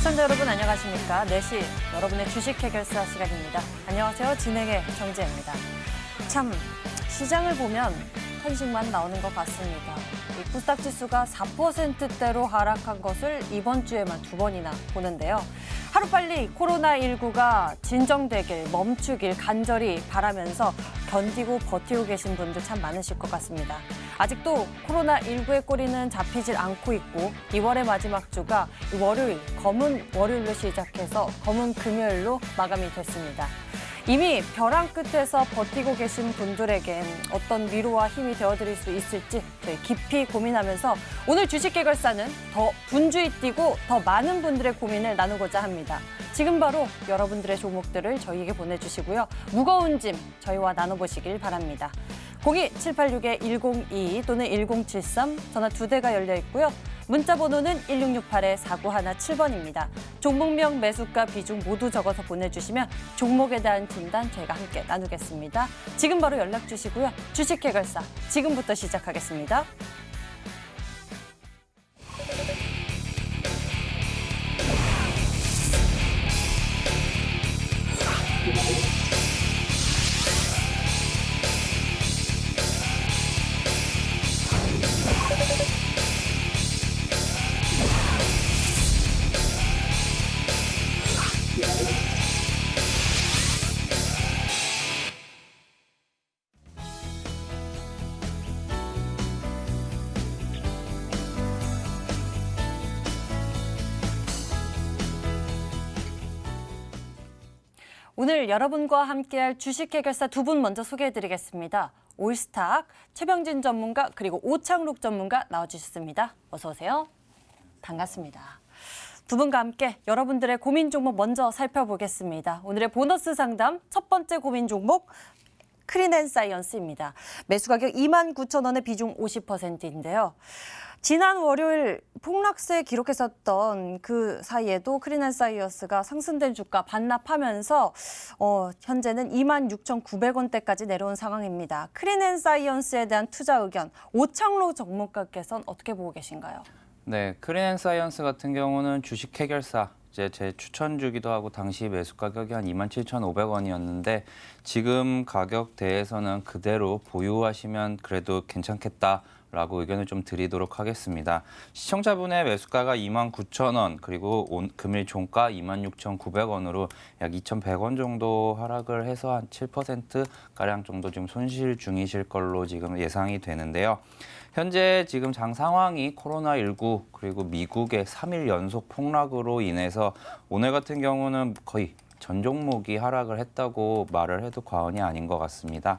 시청자 여러분 안녕하십니까? 4시 여러분의 주식 해결사 시간입니다. 안녕하세요. 진행의 정지혜입니다. 참 시장을 보면 현식만 나오는 것 같습니다. 이 코스닥 지수가 4%대로 하락한 것을 이번 주에만 2번이나 보는데요. 하루빨리 코로나19가 진정되길, 멈추길 간절히 바라면서 견디고 버티고 계신 분들 참 많으실 것 같습니다. 아직도 코로나19의 꼬리는 잡히질 않고 있고 2월의 마지막 주가 월요일, 검은 월요일로 시작해서 검은 금요일로 마감이 됐습니다. 이미 벼랑 끝에서 버티고 계신 분들에겐 어떤 위로와 힘이 되어드릴 수 있을지 저희 깊이 고민하면서 오늘 주식 해결사는 더 분주히 뛰고 더 많은 분들의 고민을 나누고자 합니다. 지금 바로 여러분들의 종목들을 저희에게 보내주시고요. 무거운 짐 저희와 나눠보시길 바랍니다. 02-786-1022 또는 1073 전화 2대가 열려 있고요. 문자 번호는 1668-4917번입니다. 종목명, 매수가, 비중 모두 적어서 보내주시면 종목에 대한 진단 저희가 함께 나누겠습니다. 지금 바로 연락 주시고요. 주식 해결사 지금부터 시작하겠습니다. 오늘 여러분과 함께할 주식 해결사 2분 먼저 소개해드리겠습니다. 올스탁 최병진 전문가 그리고 오창록 전문가 나와주셨습니다. 어서 오세요. 반갑습니다. 2분과 함께 여러분들의 고민 종목 먼저 살펴보겠습니다. 오늘의 보너스 상담 첫 번째 고민 종목 크린앤사이언스입니다. 매수 가격 29,000원에 비중 50%인데요. 지난 월요일 폭락세 기록했었던 그 사이에도 크린앤사이언스가 상승된 주가 반납하면서 현재는 26,900원대까지 내려온 상황입니다. 크린앤사이언스에 대한 투자 의견 오창록 전문가께서는 어떻게 보고 계신가요? 네, 크린앤사이언스 같은 경우는 주식 해결사 이제 제 추천주기도 하고 당시 매수 가격이 한 27,500원이었는데 지금 가격대에서는 그대로 보유하시면 그래도 괜찮겠다. 라고 의견을 좀 드리도록 하겠습니다. 시청자분의 매수가가 29,000원 그리고 금일 종가 26,900원으로 약 2,100원 정도 하락을 해서 한 7%가량 정도 지금 손실 중이실 걸로 지금 예상이 되는데요. 현재 지금 장 상황이 코로나19 그리고 미국의 3일 연속 폭락으로 인해서 오늘 같은 경우는 거의 전 종목이 하락을 했다고 말을 해도 과언이 아닌 것 같습니다.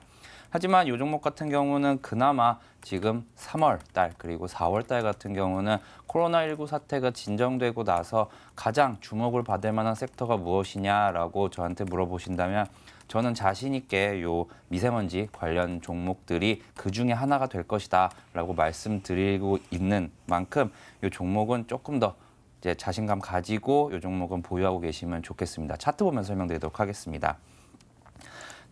하지만 이 종목 같은 경우는 그나마 지금 3월 달 그리고 4월 달 같은 경우는 코로나19 사태가 진정되고 나서 가장 주목을 받을 만한 섹터가 무엇이냐라고 저한테 물어보신다면 저는 자신 있게 요 미세먼지 관련 종목들이 그 중에 하나가 될 것이다 라고 말씀드리고 있는 만큼 이 종목은 조금 더 이제 자신감 가지고 이 종목은 보유하고 계시면 좋겠습니다. 차트 보면서 설명드리도록 하겠습니다.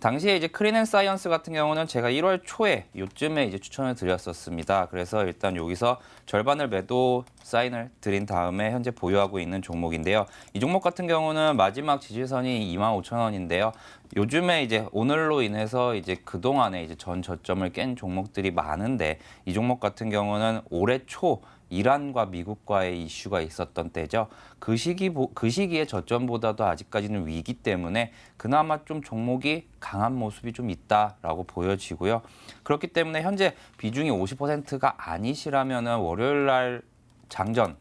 당시에 이제 크린앤사이언스 같은 경우는 제가 1월 초에 요쯤에 이제 추천을 드렸었습니다. 그래서 일단 여기서 절반을 매도 사인을 드린 다음에 현재 보유하고 있는 종목인데요. 이 종목 같은 경우는 마지막 지지선이 25,000원인데요. 요즘에 이제 오늘로 인해서 이제 그동안에 이제 전 저점을 깬 종목들이 많은데 이 종목 같은 경우는 올해 초 이란과 미국과의 이슈가 있었던 때죠. 그 시기의 저점보다도 아직까지는 위기 때문에 그나마 좀 종목이 강한 모습이 좀 있다라고 보여지고요. 그렇기 때문에 현재 비중이 50%가 아니시라면은 월요일 날 장전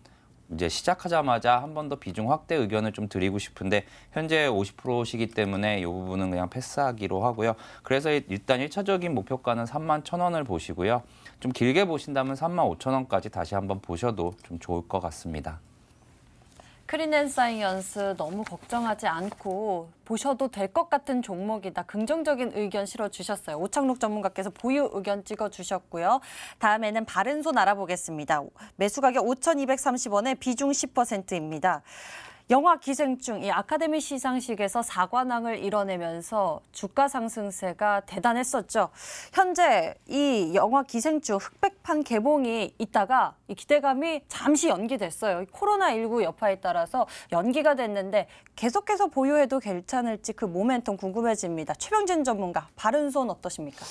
이제 시작하자마자 한 번 더 비중 확대 의견을 좀 드리고 싶은데 현재 50%시기 때문에 이 부분은 그냥 패스하기로 하고요. 그래서 일단 1차적인 목표가는 31,000원을 보시고요. 좀 길게 보신다면 35,000원까지 다시 한번 보셔도 좀 좋을 것 같습니다. 크린앤사이언스 너무 걱정하지 않고 보셔도 될 것 같은 종목이다. 긍정적인 의견 실어주셨어요. 오창록 전문가께서 보유 의견 찍어주셨고요. 다음에는 바른손 알아보겠습니다. 매수 가격 5,230원에 비중 10%입니다. 영화 기생충, 이 아카데미 시상식에서 사관왕을 이뤄내면서 주가 상승세가 대단했었죠. 현재 이 영화 기생충 흑백판 개봉이 있다가 이 기대감이 잠시 연기됐어요. 코로나19 여파에 따라서 연기가 됐는데 계속해서 보유해도 괜찮을지 그 모멘텀 궁금해집니다. 최병진 전문가, 바른손 어떠십니까?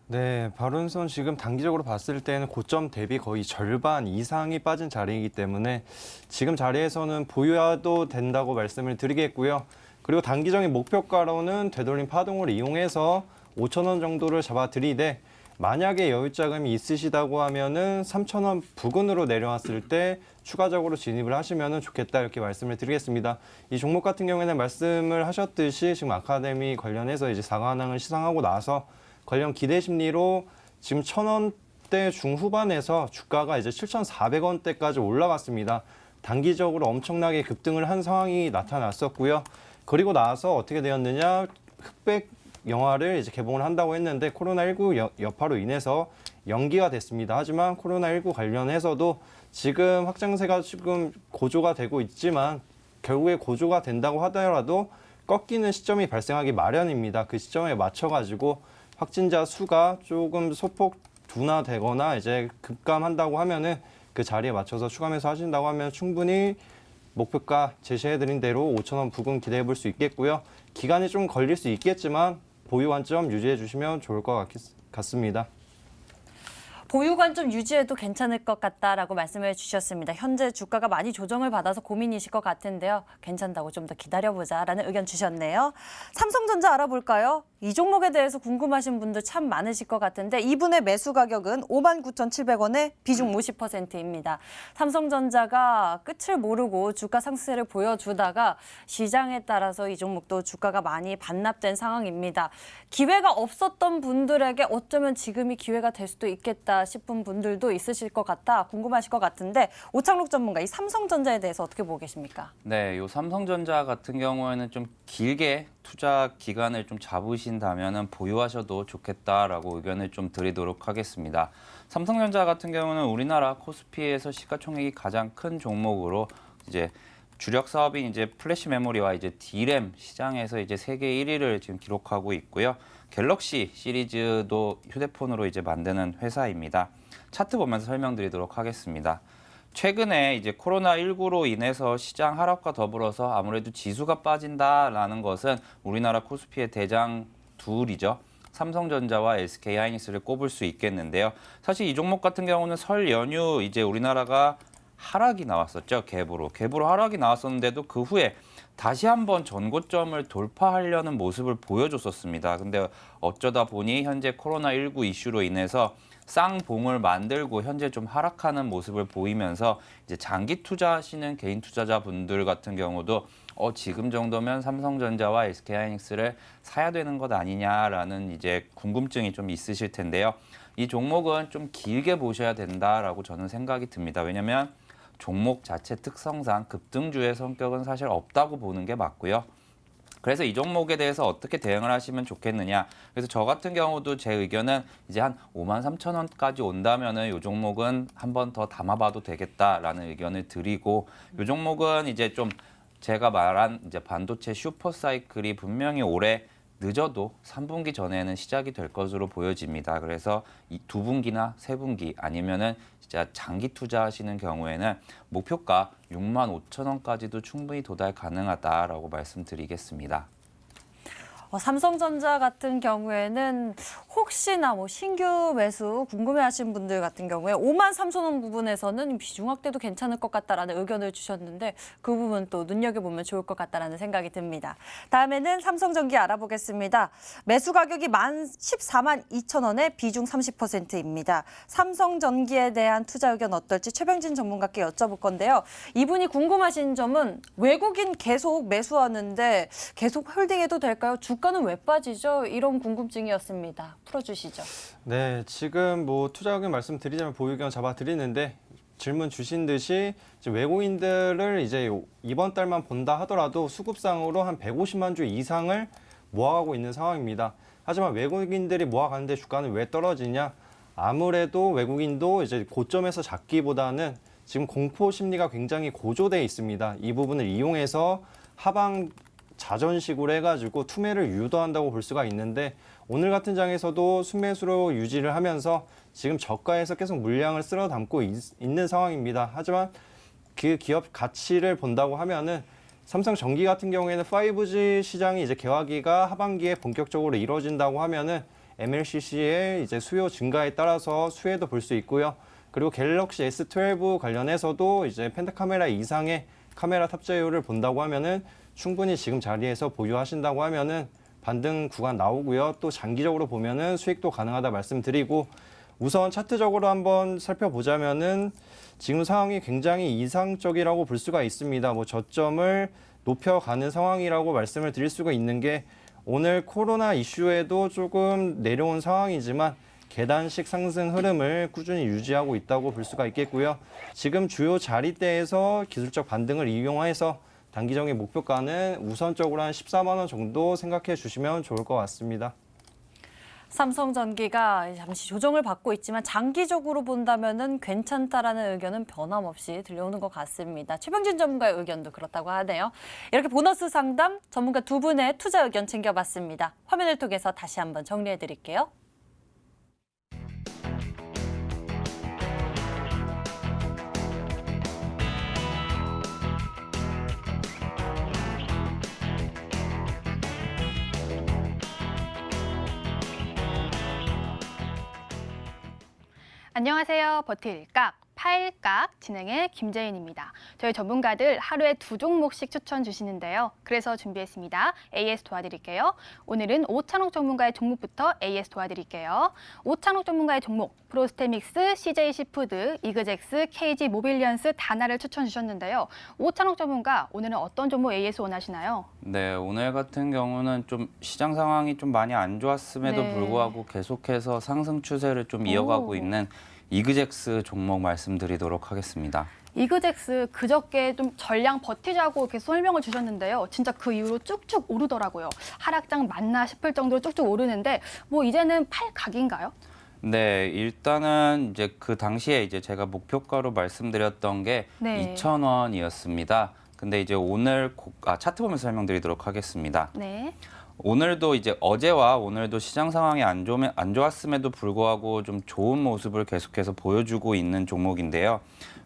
네, 바른손 지금 단기적으로 봤을 때는 고점 대비 거의 절반 이상이 빠진 자리이기 때문에 지금 자리에서는 보유해도 된다고 말씀을 드리겠고요. 그리고 단기적인 목표가로는 되돌림 파동을 이용해서 5,000원 정도를 잡아드리되 만약에 여유 자금이 있으시다고 하면은 3,000원 부근으로 내려왔을 때 추가적으로 진입을 하시면 좋겠다 이렇게 말씀을 드리겠습니다. 이 종목 같은 경우에는 말씀을 하셨듯이 지금 아카데미 관련해서 이제 사관왕을 시상하고 나서 관련 기대 심리로 지금 1,000원대 중후반에서 주가가 이제 7,400원대까지 올라갔습니다. 단기적으로 엄청나게 급등을 한 상황이 나타났었고요. 그리고 나서 어떻게 되었느냐? 흑백 영화를 이제 개봉을 한다고 했는데 코로나19 여파로 인해서 연기가 됐습니다. 하지만 코로나19 관련해서도 지금 확장세가 지금 고조가 되고 있지만 결국에 고조가 된다고 하더라도 꺾이는 시점이 발생하기 마련입니다. 그 시점에 맞춰가지고 확진자 수가 조금 소폭 둔화되거나 이제 급감한다고 하면은 그 자리에 맞춰서 추가 매수하신다고 하면 충분히 목표가 제시해드린 대로 5,000원 부근 기대해 볼 수 있겠고요. 기간이 좀 걸릴 수 있겠지만 보유 관점 유지해 주시면 좋을 것 같습니다. 보유 관점 유지해도 괜찮을 것 같다라고 말씀해 주셨습니다. 현재 주가가 많이 조정을 받아서 고민이실 것 같은데요. 괜찮다고 좀 더 기다려보자라는 의견 주셨네요. 삼성전자 알아볼까요? 이 종목에 대해서 궁금하신 분들 참 많으실 것 같은데 이분의 매수 가격은 59,700원에 비중 50%입니다. 삼성전자가 끝을 모르고 주가 상승세를 보여주다가 시장에 따라서 이 종목도 주가가 많이 반납된 상황입니다. 기회가 없었던 분들에게 어쩌면 지금이 기회가 될 수도 있겠다 싶은 분들도 있으실 것 같아 궁금하실 것 같은데 오창록 전문가, 이 삼성전자에 대해서 어떻게 보고 계십니까? 네, 이 삼성전자 같은 경우에는 좀 길게 투자 기간을 좀 잡으신다면은 보유하셔도 좋겠다라고 의견을 좀 드리도록 하겠습니다. 삼성전자 같은 경우는 우리나라 코스피에서 시가총액이 가장 큰 종목으로 이제 주력 사업인 이제 플래시 메모리와 이제 D램 시장에서 이제 세계 1위를 지금 기록하고 있고요. 갤럭시 시리즈도 휴대폰으로 이제 만드는 회사입니다. 차트 보면서 설명드리도록 하겠습니다. 최근에 이제 코로나19로 인해서 시장 하락과 더불어서 아무래도 지수가 빠진다라는 것은 우리나라 코스피의 대장 둘이죠. 삼성전자와 SK하이닉스를 꼽을 수 있겠는데요. 사실 이 종목 같은 경우는 설 연휴 이제 우리나라가 하락이 나왔었죠. 갭으로 하락이 나왔었는데도 그 후에 다시 한번 전고점을 돌파하려는 모습을 보여줬었습니다. 근데 어쩌다 보니 현재 코로나19 이슈로 인해서 쌍봉을 만들고 현재 좀 하락하는 모습을 보이면서 이제 장기 투자하시는 개인 투자자분들 같은 경우도 지금 정도면 삼성전자와 SK하이닉스를 사야 되는 것 아니냐라는 이제 궁금증이 좀 있으실 텐데요. 이 종목은 좀 길게 보셔야 된다라고 저는 생각이 듭니다. 왜냐하면 종목 자체 특성상 급등주의 성격은 사실 없다고 보는 게 맞고요. 그래서 이 종목에 대해서 어떻게 대응을 하시면 좋겠느냐. 그래서 저 같은 경우도 제 의견은 이제 한 53,000원까지 온다면은 이 종목은 한 번 더 담아봐도 되겠다라는 의견을 드리고, 이 종목은 이제 좀 제가 말한 이제 반도체 슈퍼 사이클이 분명히 올해 늦어도 3분기 전에는 시작이 될 것으로 보여집니다. 그래서 이 2분기나 3분기 아니면은 진짜 장기 투자하시는 경우에는 목표가 65,000원까지도 충분히 도달 가능하다라고 말씀드리겠습니다. 삼성전자 같은 경우에는 혹시나 신규 매수 궁금해하신 분들 같은 경우에 53,000원 부분에서는 비중 확대도 괜찮을 것 같다라는 의견을 주셨는데 그 부분 또 눈여겨보면 좋을 것 같다라는 생각이 듭니다. 다음에는 삼성전기 알아보겠습니다. 매수 가격이 142,000원에 비중 30%입니다. 삼성전기에 대한 투자 의견 어떨지 최병진 전문가께 여쭤볼 건데요. 이분이 궁금하신 점은 외국인 계속 매수하는데 계속 홀딩해도 될까요? 주가는 왜 빠지죠? 이런 궁금증이었습니다. 풀어주시죠. 네, 지금 투자 의견 말씀드리자면 보유 의견 잡아드리는데 질문 주신 듯이 이제 외국인들을 이제 이번 달만 본다 하더라도 수급상으로 한 150만 주 이상을 모아가고 있는 상황입니다. 하지만 외국인들이 모아가는데 주가는 왜 떨어지냐? 아무래도 외국인도 이제 고점에서 잡기보다는 지금 공포 심리가 굉장히 고조돼 있습니다. 이 부분을 이용해서 하방 자전식으로 해가지고 투매를 유도한다고 볼 수가 있는데 오늘 같은 장에서도 순매수로 유지를 하면서 지금 저가에서 계속 물량을 쓸어 담고 있는 상황입니다. 하지만 그 기업 가치를 본다고 하면은 삼성전기 같은 경우에는 5G 시장이 이제 개화기가 하반기에 본격적으로 이루어진다고 하면은 MLCC의 이제 수요 증가에 따라서 수혜도 볼 수 있고요. 그리고 갤럭시 S12 관련해서도 이제 펜타카메라 이상의 카메라 탑재율을 본다고 하면은 충분히 지금 자리에서 보유하신다고 하면은 반등 구간 나오고요. 또 장기적으로 보면은 수익도 가능하다 말씀드리고 우선 차트적으로 한번 살펴보자면은 지금 상황이 굉장히 이상적이라고 볼 수가 있습니다. 뭐 저점을 높여가는 상황이라고 말씀을 드릴 수가 있는 게 오늘 코로나 이슈에도 조금 내려온 상황이지만 계단식 상승 흐름을 꾸준히 유지하고 있다고 볼 수가 있겠고요. 지금 주요 자리대에서 기술적 반등을 이용해서 단기적인 목표가는 우선적으로 한 14만 원 정도 생각해 주시면 좋을 것 같습니다. 삼성전기가 잠시 조정을 받고 있지만 장기적으로 본다면은 괜찮다라는 의견은 변함없이 들려오는 것 같습니다. 최병진 전문가의 의견도 그렇다고 하네요. 이렇게 보너스 상담 전문가 두 분의 투자 의견 챙겨봤습니다. 화면을 통해서 다시 한번 정리해 드릴게요. 안녕하세요. 버틸각, 팔각 진행의 김재인입니다. 저희 전문가들 하루에 2종목씩 추천 주시는데요. 그래서 준비했습니다. AS 도와드릴게요. 오늘은 오찬옥 전문가의 종목부터 AS 도와드릴게요. 오찬옥 전문가의 종목, 프로스테믹스, CJ시푸드, 이그젝스, KG모빌리언스, 다나를 추천 주셨는데요. 오찬옥 전문가, 오늘은 어떤 종목 AS 원하시나요? 네, 오늘 같은 경우는 좀 시장 상황이 좀 많이 안 좋았음에도 네. 불구하고 계속해서 상승 추세를 좀 이어가고 오. 있는 이그젝스 종목 말씀드리도록 하겠습니다. 이그젝스 그저께 좀 전량 버티자고 이렇게 설명을 주셨는데요. 진짜 그 이후로 쭉쭉 오르더라고요. 하락장 맞나 싶을 정도로 쭉쭉 오르는데 뭐 이제는 팔각인가요? 네, 일단은 이제 그 당시에 이제 제가 목표가로 말씀드렸던 게 네. 2,000원이었습니다. 근데 이제 오늘 차트 보면서 설명드리도록 하겠습니다. 네. 오늘도 이제 어제와 오늘도 시장 상황이 안 좋았음에도 불구하고 좀 좋은 모습을 계속해서 보여주고 있는 종목인데요.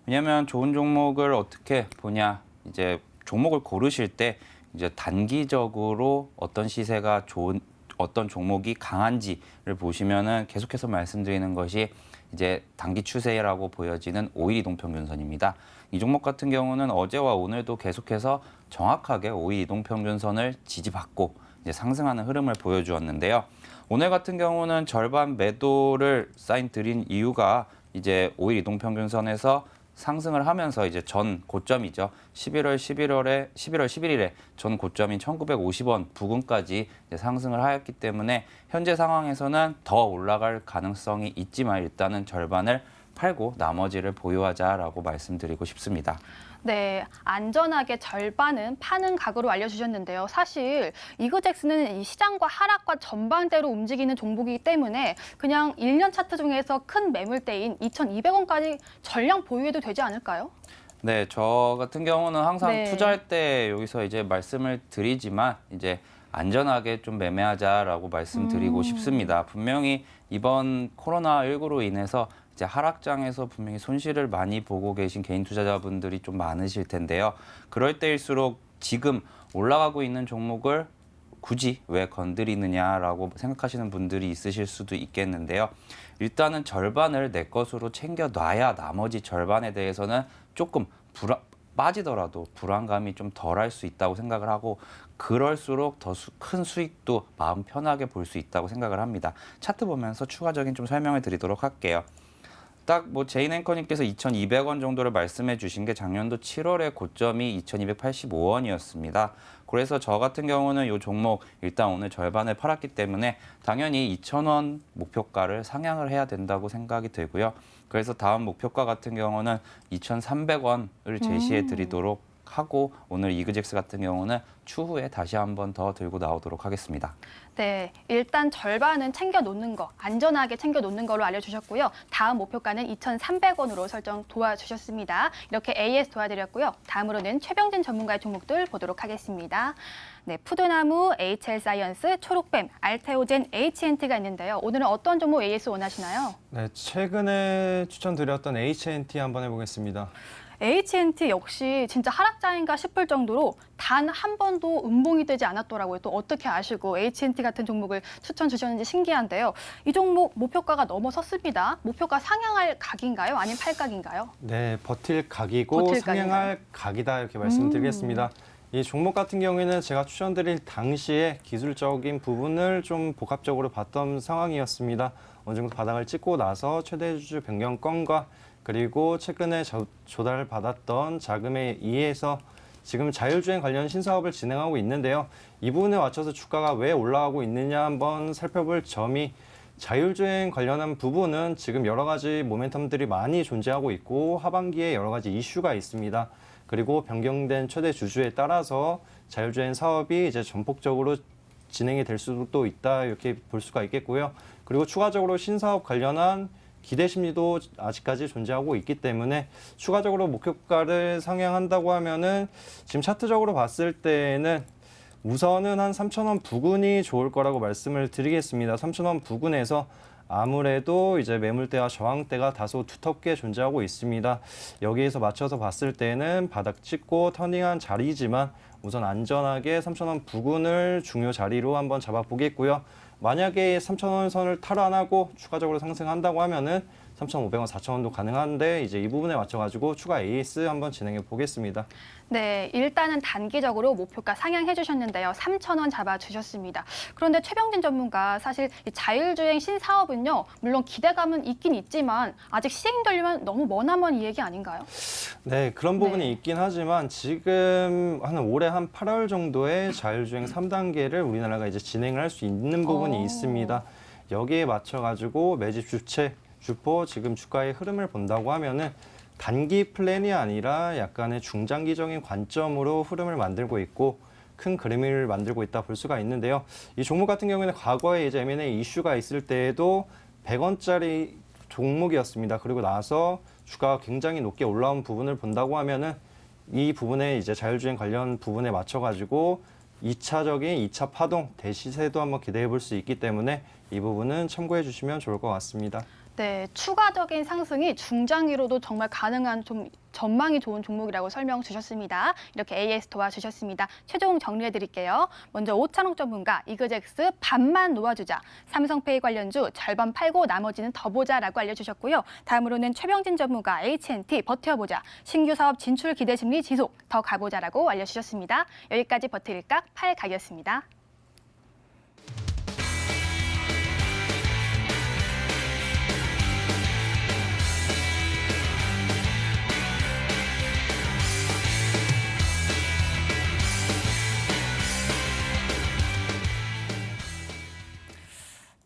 왜냐하면 좋은 종목을 어떻게 보냐, 이제 종목을 고르실 때 이제 단기적으로 어떤 시세가 좋은 어떤 종목이 강한지를 보시면은 계속해서 말씀드리는 것이 이제 단기 추세라고 보여지는 5일 이동평균선입니다. 이 종목 같은 경우는 어제와 오늘도 계속해서 정확하게 5일 이동평균선을 지지받고 이제 상승하는 흐름을 보여주었는데요. 오늘 같은 경우는 절반 매도를 사인 드린 이유가 이제 5일 이동평균선에서 상승을 하면서 이제 전 고점이죠. 11월 11일에 전 고점인 1,950원 부근까지 이제 상승을 하였기 때문에 현재 상황에서는 더 올라갈 가능성이 있지만 일단은 절반을 팔고 나머지를 보유하자라고 말씀드리고 싶습니다. 네, 안전하게 절반은 파는 각오로 알려주셨는데요. 사실 이그젝스는 이 시장과 하락과 전반대로 움직이는 종목이기 때문에 그냥 1년 차트 중에서 큰 매물대인 2,200원까지 전량 보유해도 되지 않을까요? 네, 저 같은 경우는 항상 네. 투자할 때 여기서 이제 말씀을 드리지만 이제 안전하게 좀 매매하자라고 말씀드리고 싶습니다. 분명히 이번 코로나19로 인해서 이제 하락장에서 분명히 손실을 많이 보고 계신 개인 투자자분들이 좀 많으실 텐데요. 그럴 때일수록 지금 올라가고 있는 종목을 굳이 왜 건드리느냐라고 생각하시는 분들이 있으실 수도 있겠는데요. 일단은 절반을 내 것으로 챙겨놔야 나머지 절반에 대해서는 조금 빠지더라도 불안감이 좀 덜할 수 있다고 생각을 하고 그럴수록 더 큰 수익도 마음 편하게 볼 수 있다고 생각을 합니다. 차트 보면서 추가적인 좀 설명을 드리도록 할게요. 딱 뭐 제인 앵커님께서 2,200원 정도를 말씀해 주신 게 작년도 7월에 고점이 2,285원이었습니다. 그래서 저 같은 경우는 이 종목 일단 오늘 절반을 팔았기 때문에 당연히 2,000원 목표가를 상향을 해야 된다고 생각이 들고요. 그래서 다음 목표가 같은 경우는 2,300원을 제시해 드리도록 하고 오늘 이그젝스 같은 경우는 추후에 다시 한번 더 들고 나오도록 하겠습니다. 네, 일단 절반은 챙겨 놓는 거, 안전하게 챙겨 놓는 거로 알려주셨고요. 다음 목표가는 2,300원으로 설정 도와주셨습니다. 이렇게 AS 도와드렸고요. 다음으로는 최병진 전문가의 종목들 보도록 하겠습니다. 네, 푸드나무, HL사이언스, 초록뱀, 알테오젠, HNT가 있는데요. 오늘은 어떤 종목 AS 원하시나요? 네, 최근에 추천드렸던 HNT 한번 해보겠습니다. HNT 역시 진짜 하락장인가 싶을 정도로 단 한 번도 음봉이 되지 않았더라고요. 또 어떻게 아시고 HNT 같은 종목을 추천 주셨는지 신기한데요. 이 종목 목표가가 넘어섰습니다. 목표가 상향할 각인가요? 아니면 팔각인가요? 네, 버틸 각이고 버틸 상향할 각이다 이렇게 말씀드리겠습니다. 이 종목 같은 경우에는 제가 추천드릴 당시에 기술적인 부분을 좀 복합적으로 봤던 상황이었습니다. 어느 정도 바닥을 찍고 나서 최대 주주 변경권과 그리고 최근에 조달을 받았던 자금에 의해서 지금 자율주행 관련 신사업을 진행하고 있는데요. 이 부분에 맞춰서 주가가 왜 올라가고 있느냐 한번 살펴볼 점이 자율주행 관련한 부분은 지금 여러 가지 모멘텀들이 많이 존재하고 있고 하반기에 여러 가지 이슈가 있습니다. 그리고 변경된 최대 주주에 따라서 자율주행 사업이 이제 전폭적으로 진행이 될 수도 있다 이렇게 볼 수가 있겠고요. 그리고 추가적으로 신사업 관련한 기대 심리도 아직까지 존재하고 있기 때문에 추가적으로 목표가를 상향한다고 하면은 지금 차트적으로 봤을 때는 우선은 한 3,000원 부근이 좋을 거라고 말씀을 드리겠습니다. 3,000원 부근에서 아무래도 이제 매물대와 저항대가 다소 두텁게 존재하고 있습니다. 여기에서 맞춰서 봤을 때는 바닥 찍고 터닝한 자리지만 우선 안전하게 3,000원 부근을 중요 자리로 한번 잡아보겠고요. 만약에 3,000원 선을 탈환하고 추가적으로 상승한다고 하면은 3,500원, 4,000원도 가능한데 이제 이 부분에 맞춰가지고 추가 AS 한번 진행해 보겠습니다. 네, 일단은 단기적으로 목표가 상향해 주셨는데요. 3,000원 잡아주셨습니다. 그런데 최병진 전문가 사실 이 자율주행 신사업은요. 물론 기대감은 있긴 있지만 아직 시행되려면 너무 머나먼 이 얘기 아닌가요? 네, 그런 부분이 네. 있긴 하지만 지금 한 올해 한 8월 정도에 자율주행 3단계를 우리나라가 이제 진행을 할 수 있는 부분이 있습니다. 여기에 맞춰가지고 매집 주체, 주포 지금 주가의 흐름을 본다고 하면은 단기 플랜이 아니라 약간의 중장기적인 관점으로 흐름을 만들고 있고 큰 그림을 만들고 있다 볼 수가 있는데요. 이 종목 같은 경우에는 과거에 이제 M&A 이슈가 있을 때에도 100원짜리 종목이었습니다. 그리고 나서 주가가 굉장히 높게 올라온 부분을 본다고 하면은 이 부분에 이제 자율주행 관련 부분에 맞춰가지고 2차 파동, 대시세도 한번 기대해 볼 수 있기 때문에 이 부분은 참고해 주시면 좋을 것 같습니다. 네, 추가적인 상승이 중장기로도 정말 가능한 좀 전망이 좋은 종목이라고 설명 주셨습니다. 이렇게 AS 도와주셨습니다. 최종 정리해 드릴게요. 먼저 오찬옥 전문가 이그젝스 반만 놓아주자. 삼성페이 관련주 절반 팔고 나머지는 더 보자라고 알려주셨고요. 다음으로는 최병진 전문가 HNT 버텨보자. 신규 사업 진출 기대 심리 지속 더 가보자라고 알려주셨습니다. 여기까지 버틸각 8각이었습니다.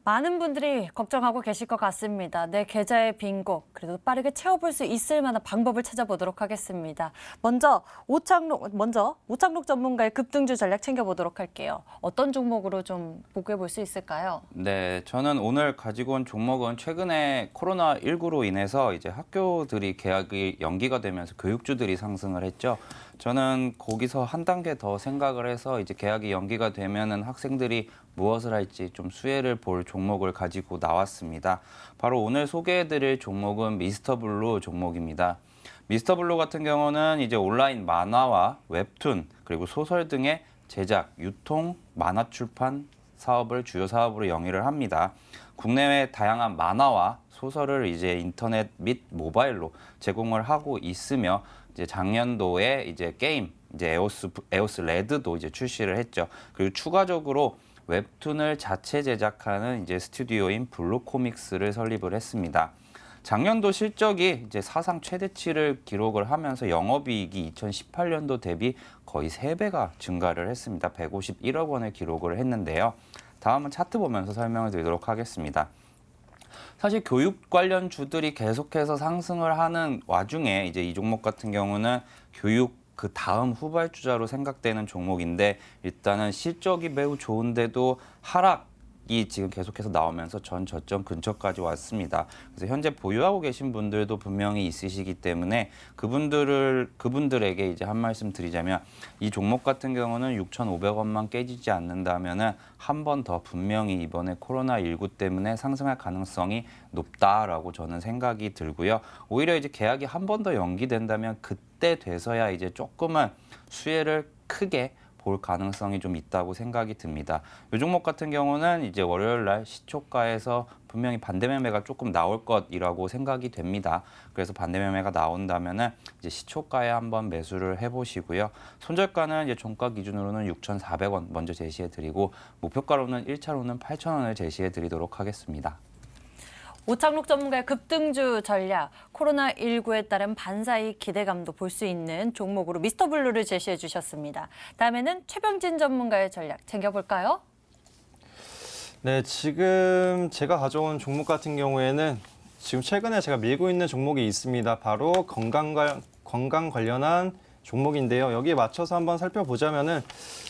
많은 분들이 걱정하고 계실 것 같습니다. 내 계좌의 빈곳, 그래도 빠르게 채워볼 수 있을 만한 방법을 찾아보도록 하겠습니다. 먼저 오창록 전문가의 급등주 전략 챙겨보도록 할게요. 어떤 종목으로 좀 보고해 볼 수 있을까요? 네, 저는 오늘 가지고 온 종목은 최근에 코로나19로 인해서 이제 학교들이 개학이 연기가 되면서 교육주들이 상승을 했죠. 저는 거기서 한 단계 더 생각을 해서 이제 개학이 연기가 되면은 학생들이 무엇을 할지 좀 수혜를 볼 종목을 가지고 나왔습니다. 바로 오늘 소개해드릴 종목은 미스터블루 종목입니다. 미스터블루 같은 경우는 이제 온라인 만화와 웹툰 그리고 소설 등의 제작, 유통, 만화 출판 사업을 주요 사업으로 영위를 합니다. 국내외 다양한 만화와 소설을 이제 인터넷 및 모바일로 제공을 하고 있으며 이제 작년도에 이제 게임 이제 에오스 레드도 이제 출시를 했죠. 그리고 추가적으로 웹툰을 자체 제작하는 이제 스튜디오인 블루코믹스를 설립을 했습니다. 작년도 실적이 이제 사상 최대치를 기록을 하면서 영업이익이 2018년도 대비 거의 3배가 증가를 했습니다. 151억 원을 기록을 했는데요. 다음은 차트 보면서 설명을 드리도록 하겠습니다. 사실 교육 관련 주들이 계속해서 상승을 하는 와중에 이제 이 종목 같은 경우는 교육 그 다음 후발주자로 생각되는 종목인데 일단은 실적이 매우 좋은데도 하락이 지금 계속해서 나오면서 전 저점 근처까지 왔습니다. 그래서 현재 보유하고 계신 분들도 분명히 있으시기 때문에 그분들에게 이제 한 말씀 드리자면 이 종목 같은 경우는 6,500원만 깨지지 않는다면은 한 번 더 분명히 이번에 코로나19 때문에 상승할 가능성이 높다라고 저는 생각이 들고요. 오히려 이제 계약이 한 번 더 연기된다면 그때 돼서야 이제 조금은 수혜를 크게 볼 가능성이 좀 있다고 생각이 듭니다. 이 종목 같은 경우는 이제 월요일 날 시초가에서 분명히 반대 매매가 조금 나올 것이라고 생각이 됩니다. 그래서 반대 매매가 나온다면은 이제 시초가에 한번 매수를 해보시고요. 손절가는 이제 종가 기준으로는 6,400원 먼저 제시해 드리고 목표가로는 1차로는 8,000원을 제시해 드리도록 하겠습니다. 오창록 전문가의 급등주 전략, 코로나19에 따른 반사이익 기대감도 볼 수 있는 종목으로 미스터블루를 제시해 주셨습니다. 다음에는 최병진 전문가의 전략 챙겨볼까요? 네, 지금 제가 가져온 종목 같은 경우에는 지금 최근에 제가 밀고 있는 종목이 있습니다. 바로 건강 관련한 종목인데요. 여기에 맞춰서 한번 살펴보자면은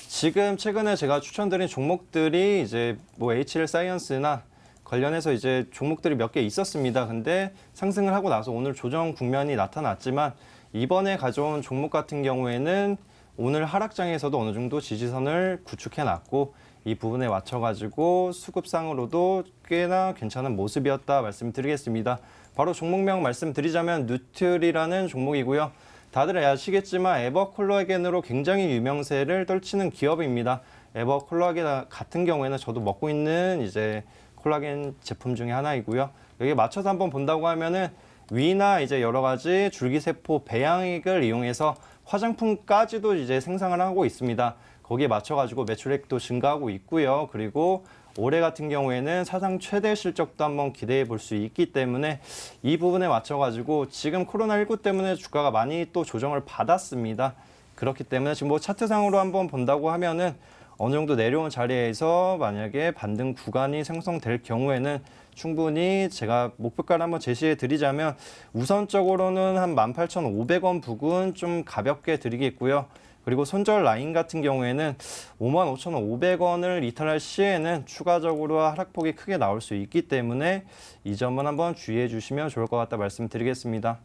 지금 최근에 제가 추천드린 종목들이 이제 뭐 HL 사이언스나 관련해서 이제 종목들이 몇 개 있었습니다. 근데 상승을 하고 나서 오늘 조정 국면이 나타났지만 이번에 가져온 종목 같은 경우에는 오늘 하락장에서도 어느 정도 지지선을 구축해놨고 이 부분에 맞춰가지고 수급상으로도 꽤나 괜찮은 모습이었다 말씀드리겠습니다. 바로 종목명 말씀드리자면 누트리라는 종목이고요. 다들 아시겠지만 에버콜라겐으로 굉장히 유명세를 떨치는 기업입니다. 에버콜라겐 같은 경우에는 저도 먹고 있는 이제 콜라겐 제품 중에 하나이고요. 여기에 맞춰서 한번 본다고 하면은 위나 이제 여러 가지 줄기세포 배양액을 이용해서 화장품까지도 이제 생산을 하고 있습니다. 거기에 맞춰가지고 매출액도 증가하고 있고요. 그리고 올해 같은 경우에는 사상 최대 실적도 한번 기대해 볼 수 있기 때문에 이 부분에 맞춰가지고 지금 코로나19 때문에 주가가 많이 또 조정을 받았습니다. 그렇기 때문에 지금 뭐 차트상으로 한번 본다고 하면은 어느 정도 내려온 자리에서 만약에 반등 구간이 생성될 경우에는 충분히 제가 목표가를 한번 제시해 드리자면 우선적으로는 한 18,500원 부근 좀 가볍게 드리겠고요. 그리고 손절 라인 같은 경우에는 55,500원을 이탈할 시에는 추가적으로 하락폭이 크게 나올 수 있기 때문에 이 점은 한번 주의해 주시면 좋을 것 같다 말씀드리겠습니다.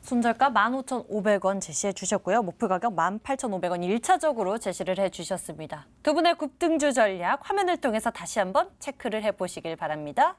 손절가 15,500원 제시해 주셨고요. 목표 가격 18,500원 1차적으로 제시를 해 주셨습니다. 두 분의 급등주 전략 화면을 통해서 다시 한번 체크를 해보시길 바랍니다.